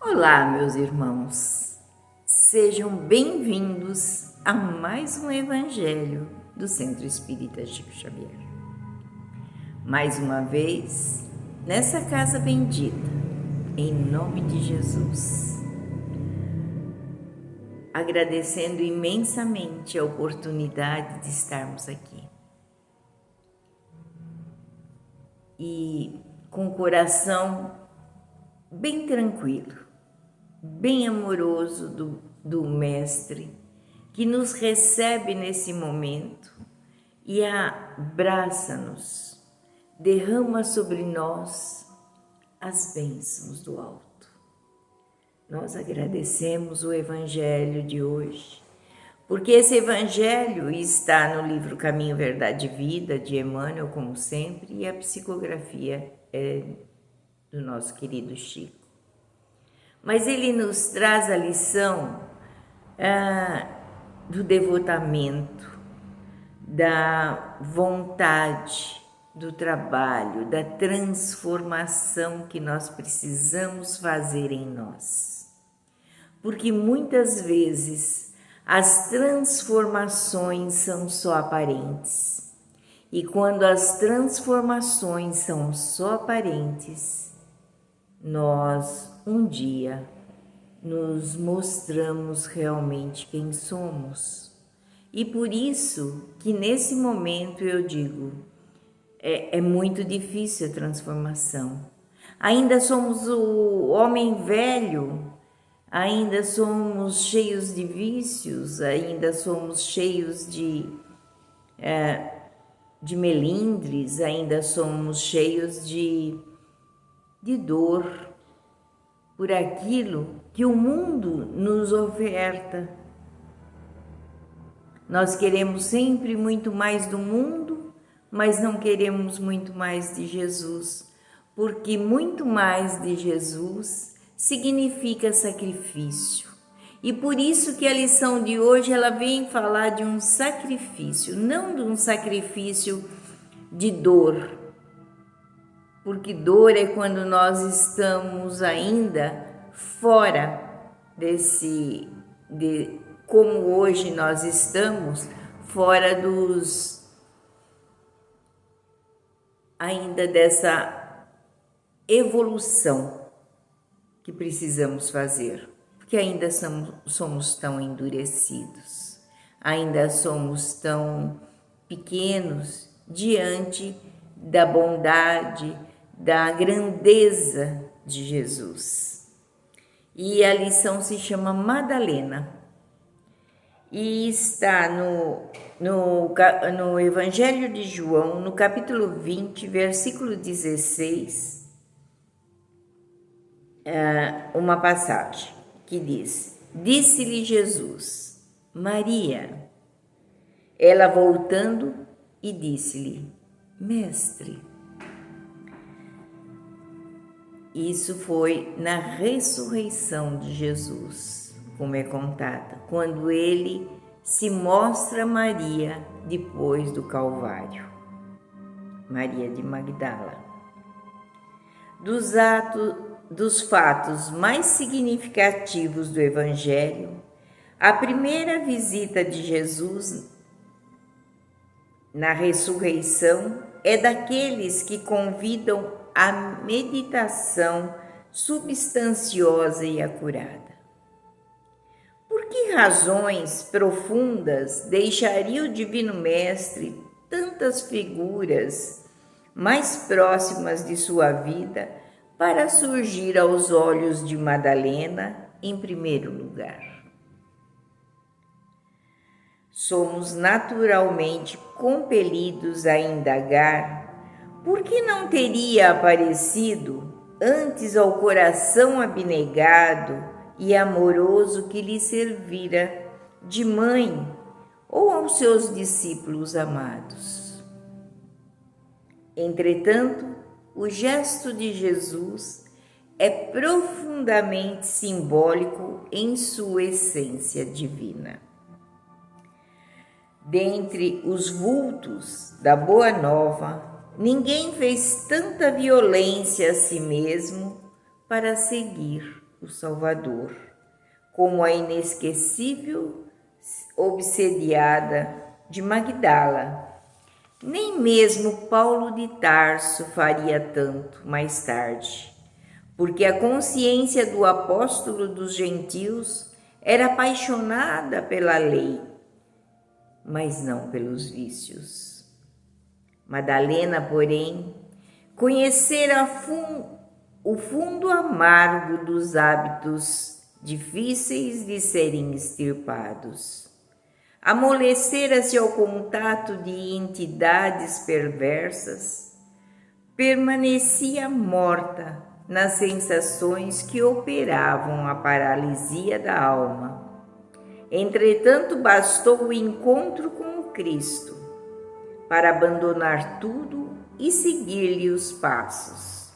Olá, meus irmãos, sejam bem-vindos a mais um Evangelho do Centro Espírita Chico Xavier. Mais uma vez, nessa casa bendita, em nome de Jesus, agradecendo imensamente a oportunidade de estarmos aqui e com o coração bem tranquilo, bem amoroso do Mestre, que nos recebe nesse momento e abraça-nos, derrama sobre nós as bênçãos do alto. Nós agradecemos o Evangelho de hoje, porque esse Evangelho está no livro Caminho, Verdade e Vida, de Emmanuel, como sempre, e a psicografia é do nosso querido Chico. Mas ele nos traz a lição do devotamento, da vontade, do trabalho, da transformação que nós precisamos fazer em nós. Porque muitas vezes as transformações são só aparentes. E quando as transformações são só aparentes, nós um dia nos mostramos realmente quem somos. E por isso que nesse momento eu digo, é muito difícil a transformação. Ainda somos o homem velho, ainda somos cheios de vícios, ainda somos cheios de melindres, ainda somos cheios de dor por aquilo que o mundo nos oferta. Nós queremos sempre muito mais do mundo, mas não queremos muito mais de Jesus, porque muito mais de Jesus significa sacrifício. E por isso que a lição de hoje ela vem falar de um sacrifício, não de um sacrifício de dor, porque dor é quando nós estamos ainda fora como hoje nós estamos, fora ainda dessa evolução que precisamos fazer, porque ainda somos tão endurecidos, ainda somos tão pequenos diante da bondade, da grandeza de Jesus. E a lição se chama Madalena e está no Evangelho de João, no capítulo 20, versículo 16, uma passagem que diz: Disse-lhe Jesus, Maria. Ela voltando e disse-lhe, Mestre. Isso foi na ressurreição de Jesus, como é contada, quando ele se mostra a Maria depois do Calvário, Maria de Magdala. Dos fatos mais significativos do Evangelho, a primeira visita de Jesus na ressurreição é daqueles que convidam a meditação substanciosa e acurada. Por que razões profundas deixaria o Divino Mestre tantas figuras mais próximas de sua vida para surgir aos olhos de Madalena em primeiro lugar? Somos naturalmente compelidos a indagar por que não teria aparecido antes ao coração abnegado e amoroso que lhe servira de mãe ou aos seus discípulos amados. Entretanto, o gesto de Jesus é profundamente simbólico em sua essência divina. Dentre os vultos da Boa Nova, ninguém fez tanta violência a si mesmo para seguir o Salvador, como a inesquecível obsediada de Magdala. Nem mesmo Paulo de Tarso faria tanto mais tarde, porque a consciência do apóstolo dos gentios era apaixonada pela lei, mas não pelos vícios. Madalena, porém, conhecera o fundo amargo dos hábitos difíceis de serem extirpados. Amolecera-se ao contato de entidades perversas, permanecia morta nas sensações que operavam a paralisia da alma. Entretanto, bastou o encontro com o Cristo para abandonar tudo e seguir-lhe os passos,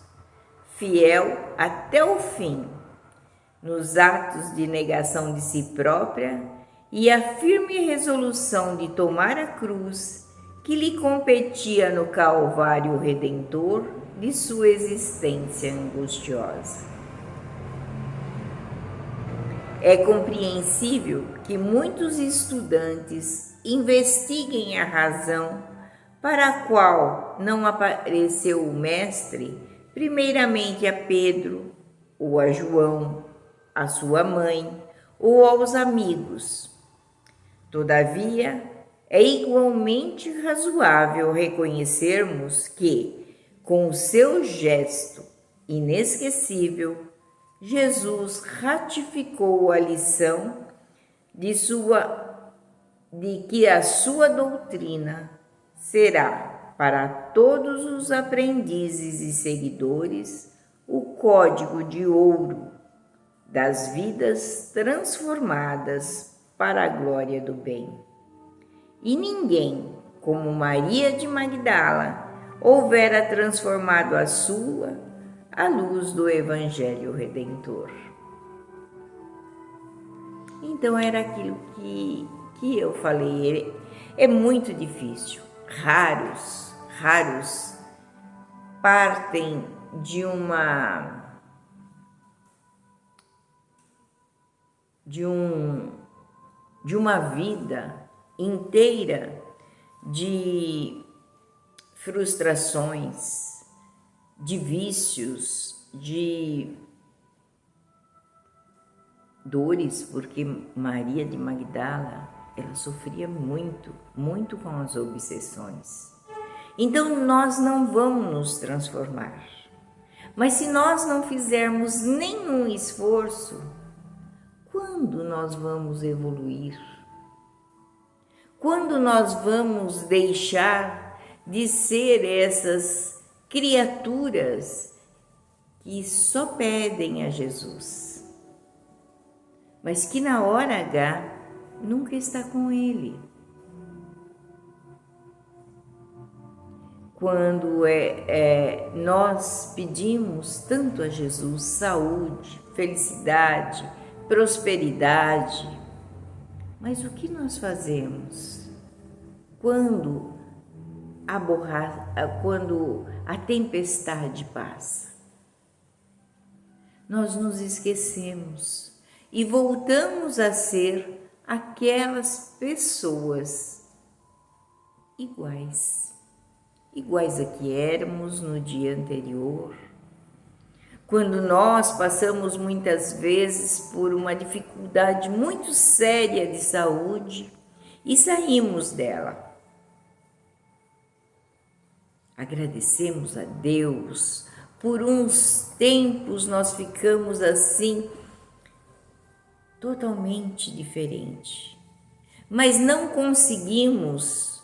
fiel até o fim, nos atos de negação de si própria e a firme resolução de tomar a cruz que lhe competia no Calvário Redentor de sua existência angustiosa. É compreensível que muitos estudantes investiguem a razão para a qual não apareceu o Mestre, primeiramente a Pedro, ou a João, a sua mãe, ou aos amigos. Todavia, é igualmente razoável reconhecermos que, com o seu gesto inesquecível, Jesus ratificou a lição de que a sua doutrina será, para todos os aprendizes e seguidores, o código de ouro das vidas transformadas para a glória do bem. E ninguém, como Maria de Magdala, houvera transformado a sua à luz do Evangelho Redentor. Então era aquilo que eu falei, é muito difícil. Raros partem de uma vida inteira de frustrações, de vícios, de dores, porque Maria de Magdala, ela sofria muito com as obsessões. Então nós não vamos nos transformar. Mas se nós não fizermos nenhum esforço, quando nós vamos evoluir? Quando nós vamos deixar de ser essas criaturas que só pedem a Jesus, mas que na hora H nunca está com Ele? Quando nós pedimos tanto a Jesus saúde, felicidade, prosperidade, mas o que nós fazemos quando a tempestade passa? Nós nos esquecemos e voltamos a ser aquelas pessoas iguais a que éramos no dia anterior. Quando nós passamos muitas vezes por uma dificuldade muito séria de saúde e saímos dela, agradecemos a Deus. Por uns tempos nós ficamos assim, totalmente diferente, mas não conseguimos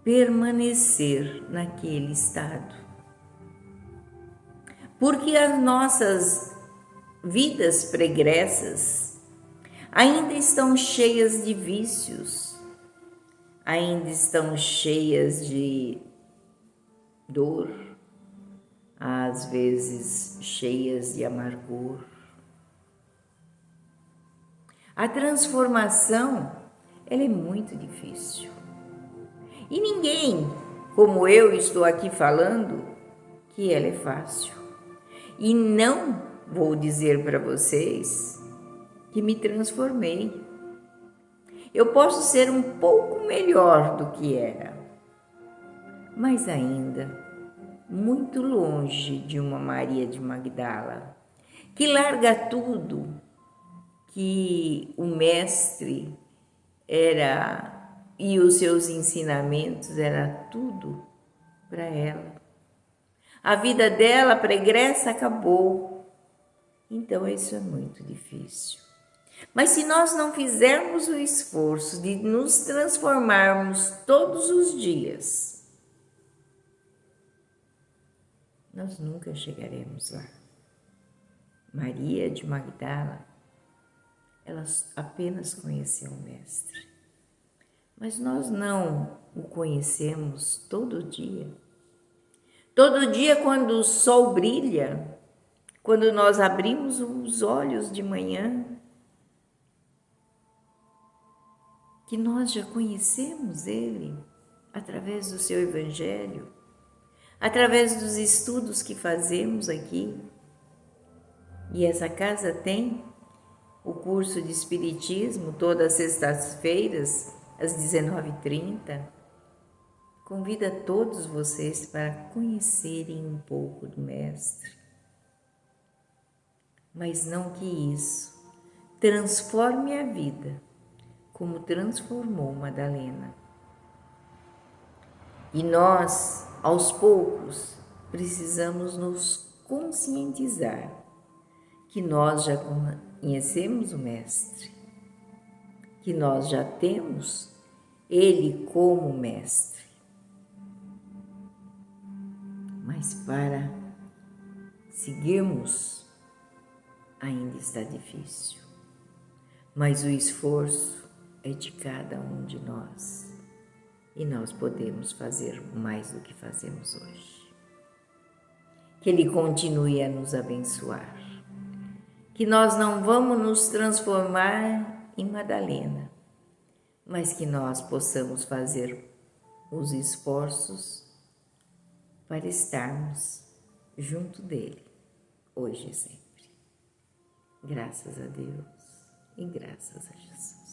permanecer naquele estado, porque as nossas vidas pregressas ainda estão cheias de vícios, ainda estão cheias de dor, às vezes cheias de amargor. A transformação, ela é muito difícil. E ninguém, como eu estou aqui falando, que ela é fácil. E não vou dizer para vocês que me transformei. Eu posso ser um pouco melhor do que era, mas ainda muito longe de uma Maria de Magdala, que larga tudo que o Mestre era e os seus ensinamentos era tudo para ela. A vida dela pregressa acabou. Então isso é muito difícil. Mas se nós não fizermos o esforço de nos transformarmos todos os dias, nós nunca chegaremos lá. Maria de Magdala, ela apenas conheceu o Mestre. Mas nós não o conhecemos todo dia. Todo dia, quando o sol brilha, quando nós abrimos os olhos de manhã, que nós já conhecemos Ele através do seu Evangelho, através dos estudos que fazemos aqui. E essa casa tem o curso de Espiritismo todas as sextas-feiras, às 19h30. Convida todos vocês para conhecerem um pouco do Mestre. Mas não que isso transforme a vida, como transformou Madalena. E nós, aos poucos, precisamos nos conscientizar que nós já conhecemos o Mestre, que nós já temos Ele como Mestre. Mas para seguirmos ainda está difícil. Mas o esforço é de cada um de nós e nós podemos fazer mais do que fazemos hoje. Que Ele continue a nos abençoar. Que nós não vamos nos transformar em Madalena, mas que nós possamos fazer os esforços para estarmos junto dele, hoje e sempre. Graças a Deus e graças a Jesus.